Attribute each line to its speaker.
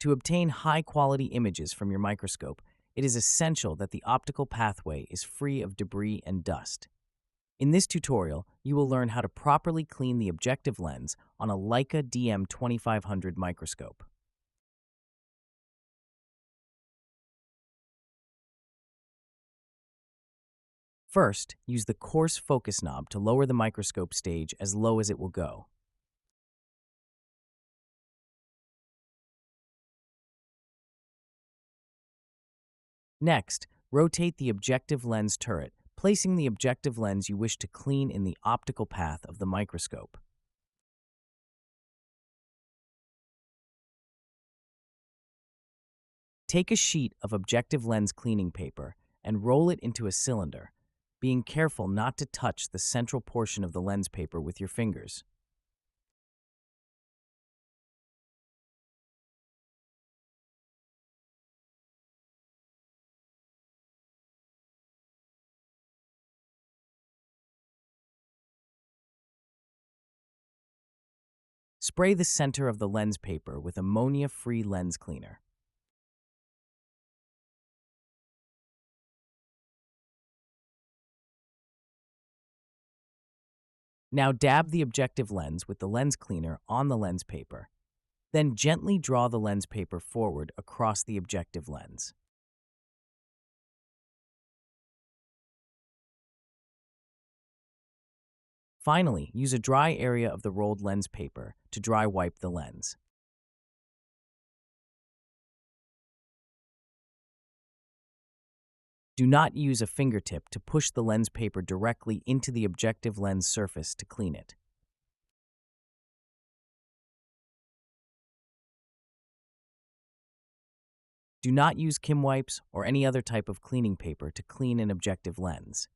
Speaker 1: To obtain high-quality images from your microscope, it is essential that the optical pathway is free of debris and dust. In this tutorial, you will learn how to properly clean the objective lens on a Leica DM2500 microscope. First, use the coarse focus knob to lower the microscope stage as low as it will go. Next, rotate the objective lens turret, placing the objective lens you wish to clean in the optical path of the microscope. Take a sheet of objective lens cleaning paper and roll it into a cylinder, being careful not to touch the central portion of the lens paper with your fingers. Spray the center of the lens paper with ammonia-free lens cleaner. Now dab the objective lens with the lens cleaner on the lens paper. Then gently draw the lens paper forward across the objective lens. Finally, use a dry area of the rolled lens paper to dry wipe the lens. Do not use a fingertip to push the lens paper directly into the objective lens surface to clean it. Do not use Kim wipes or any other type of cleaning paper to clean an objective lens.